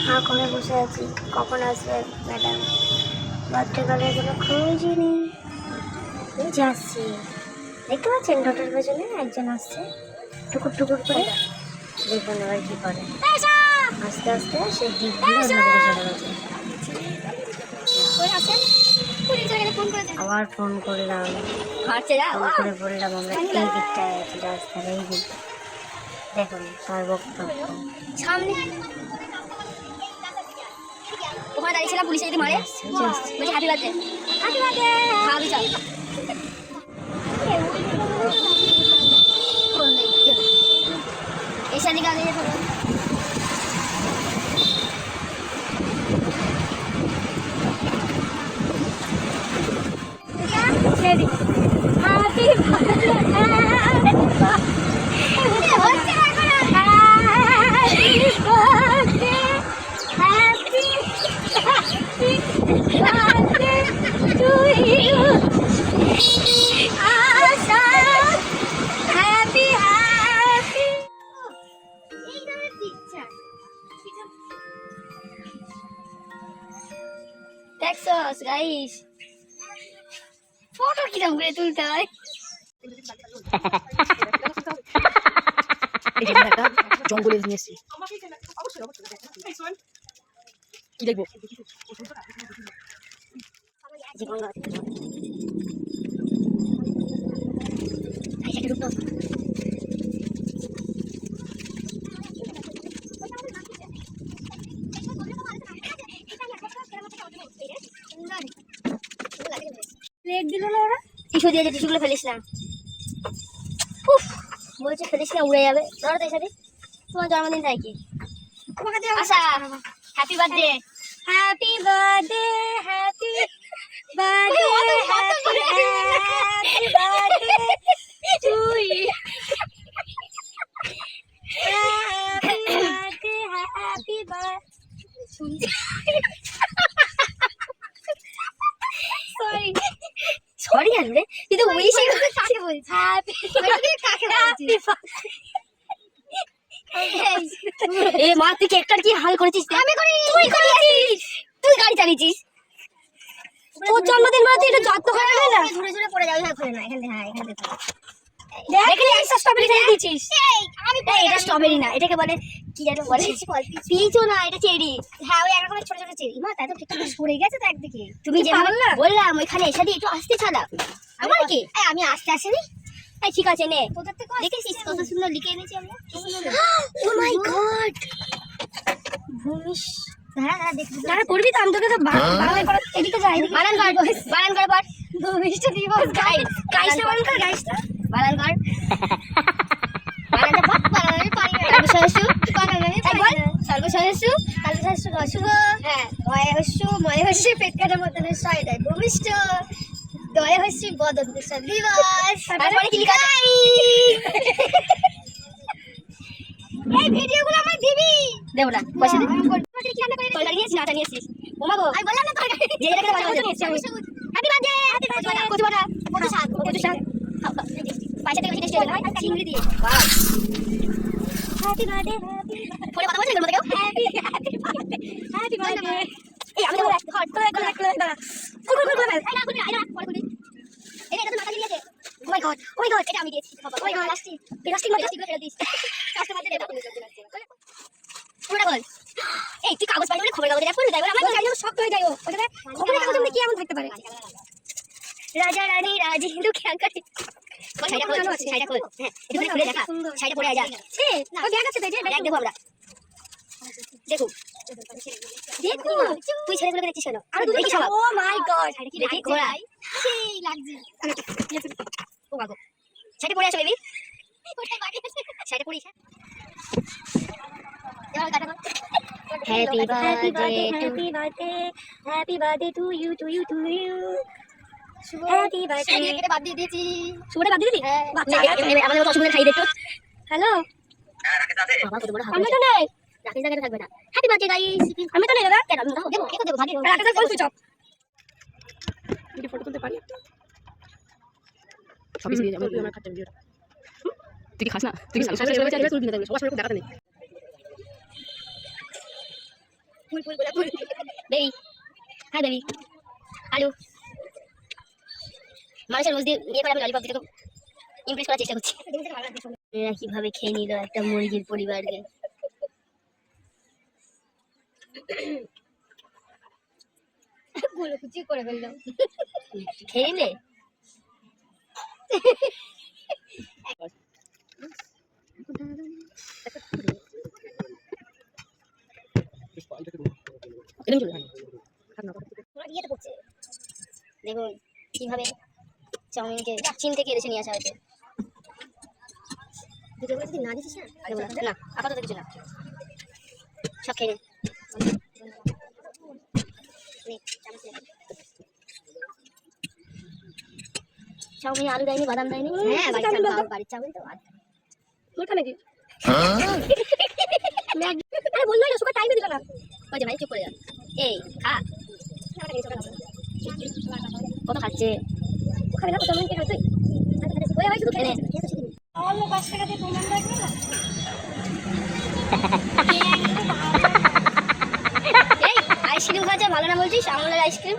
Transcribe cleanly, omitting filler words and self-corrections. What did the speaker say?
হাঁ করে বসে আছি, কখন আসবে ম্যাডাম? বার্থডে কোনো খোঁজই নেই। যাচ্ছি, দেখতে পাচ্ছেন টোটোর পেছনে একজন আসছে টুকুর টুকুর করে। দেখুন এবার কি করে, আস্তে আস্তে সে দিক দিয়ে অন্যদিকে চলে গেছে। আবার ফোন করলাম, ফোন করে বললাম আমরা এই দিকটায় আছি, রাস্তার এই দিক। দেখুন তার বক্তব্য সামনে ওখানে দাঁড়িয়েছিলাম, পুলিশে যদি মারে বলছি হ্যাপি বার্থডে, হ্যাপি বার্থডে, খাবি চল। এসে দিকে আগে যেতে হবে। দেখছস গাইস, ফটো কিরম করে তুলতে হয়। জঙ্গলে নিয়ে এসছি, কি দেখবো? টিস্যু দিয়েছে, টিস্যুগুলো ফেলিস না। বলছে ফেলিস না, উড়ে যাবে। ধরো তো এসে তোমার জন্মদিন তাই কি? আশা happy birthday, happy birthday, happy birthday, happy birthday to you, happy birthday, happy birthday. Sorry sorry আনবে, তুই তো উইশ কাকে বলছিস? হ্যাপি বার্থডে কাকে বলছিস? এ মা, তুই কেকটার কি হাল করেছিস? আমি করি, তুই করেছিস, তুই গাড়ি চালিয়েছিস। তোর জন্মদিন মানে তুই এটা যত্ন করে না, না ঘুরে ঘুরে পড়ে যাবে। খুলে না এখান থেকে, হ্যাঁ এখান থেকে দেখলি একটা স্ট্রবেরি খেয়ে দিয়েছিস। আমি এটা স্ট্রবেরি না, এটাকে বলে কি যেন বলে, পিচও না, এটা চেরি। হ্যাঁ ওই একরকমের ছোট ছোট চেরি। মা তাই তো কেকটা সরে গেছে তো একদিকে। তুমি যে বললাম ওইখানে এসে দিয়ে একটু আসতে ছাড়া। আমার কি আমি আসতে আসিনি। এই ঠিক আছে নে, দেখেছিস কত সুন্দর লিখে এনেছি আমরা। ও মাই গড, ভূমিশ দাঁড়া করবি তো? আমি তোকে তো বাংলা করে এদিকে যাই, বানান কর, বানান কর পর। ভূমিষ্ঠ দিবস গাইস, গাইসটা বানান কর, গাইসটা বানান কর, বানানটা পর, বানানের পারি না। সর্বসহস্য বানানের পারি না। সর্বসহস্য সর্বসহস্য অশুভ, হ্যাঁ ময়হস্য ময়হস্য পেট কাটার মতনের শয়তান ভূমিষ্ঠ দয়া হচ্ছে বদন কুশল দিবস। তারপরে কি লিখা? এই ভিডিওগুলো আমার দিবি। দেব না, পয়সা দে। কি রান্না করে তরকারি নিয়েছিস না আটা নিয়েছিস? ওমা গো, আমি বললাম না তরকারি যে এটা করে বানাবো নিয়েছি আমি। Happy birthday, happy birthday. কচু বাটা, কচু শাক, কচু শাক। পয়সা থেকে বেশি টেস্টি হবে না চিংড়ি দিয়ে। বাহ, হ্যাপি বার্থডে, হ্যাপি ফোনে কথা বলছিস এর মধ্যে কেউ? Happy birthday, happy birthday. এই আমি দেব হট তো একদম দাঁড়া খুল আইনা খুল আইনা পরে খুলি। এটা তো মাথা দিয়েছে। ও মাই গড, ও মাই গড, এটা আমি দিয়েছি বাবা। ও মাই গড, প্লাস্টিক প্লাস্টিক ফেলে দিস। কাস্টমারদের এটা পুরো বল। এই তুই কাগজ পাইলে খবরের কাগজে রাখবি তাই বলে আমার জানি না শক্ত হয়ে যায়। ওটা খবরের কাগজের মধ্যে কি এমন থাকতে পারে? রাজা রানী রাজি হিন্দু খেয়াল করে সাইডা খোল, সাইডা খোল। হ্যাঁ একটু খুলে দেখা, সাইডা পড়ে যা। এ ও ব্যাগ আছে তো, যে ব্যাগ দেখো আমরা দেখো দেখো। তুই ছেলেগুলোকে দেখছিস কেন? আর দেখি সব। ও মাই গড, দেখি ঘোড়া সেই লাগছে। ও বাগো, সাইডে পড়ে আসো বেবি, ওটাই বাকি আছে, সাইডে পড়িস। এবার কাটা কর। Happy birthday, happy birthday, happy birthday to you, to you, to you. Happy birthday. এটা বাদ দিয়ে দিয়েছি। শুভটা বাদ দিয়ে দিলি? বাচ্চা আমাদের মতো অসুবিধা খাই দেখো। হ্যালো, বাবা কত বড় হাত। আমি তো নেই, রাকেশ জায়গাটা থাকবে না। Happy birthday guys. আমি তো নেই দাদা। কেন আমি দেবো, কে দেবো ভাগে। রাকেশ কোন সুইচ অফ? ভিডিও ফটো তুলতে পারি? সব দিয়ে যাবো আমরা কাটতে ভিডিওটা। তুই কি খাস না? তুই কি সবার সামনে বলছিস তুই না সবার সামনে দেখাতে নেই। ফুল গোলাপ ফুল বেবি হ্যাঁ বেবি আলু মানুষের রোজ দিয়ে ইয়ে করে আমি ললিপপ দিতে তো ইমপ্রেস করার চেষ্টা করছি। এরা কিভাবে খেয়ে নিল একটা মুরগির পরিবারকে। কুচি করে ফেললাম খেয়ে নিলে। এরকম চলে দেখুন কিভাবে চাউমিনকে চীন থেকে এসে নিয়ে আসা হয়েছে। না দিচ্ছিস না আপাতত কিছু না সব খেয়ে নে। চাউমিন আলু দেয়নি বাদাম দেয়নি। হ্যাঁ বাড়ির চাউমিন তো তোরটা নাকি আরে বললো না সুগার টাইমে দিল না। ওই যে ভাই চুপ করে যা এই খা কত খাচ্ছে খাবে না চাউমিন কে খাবে তুই ওই ভাই শুধু খেলে অন্য 5 টাকা দিয়ে প্রমাণ রাখবে না। এই আইসক্রিম খাচ্ছে ভালো না বলছিস আমলের আইসক্রিম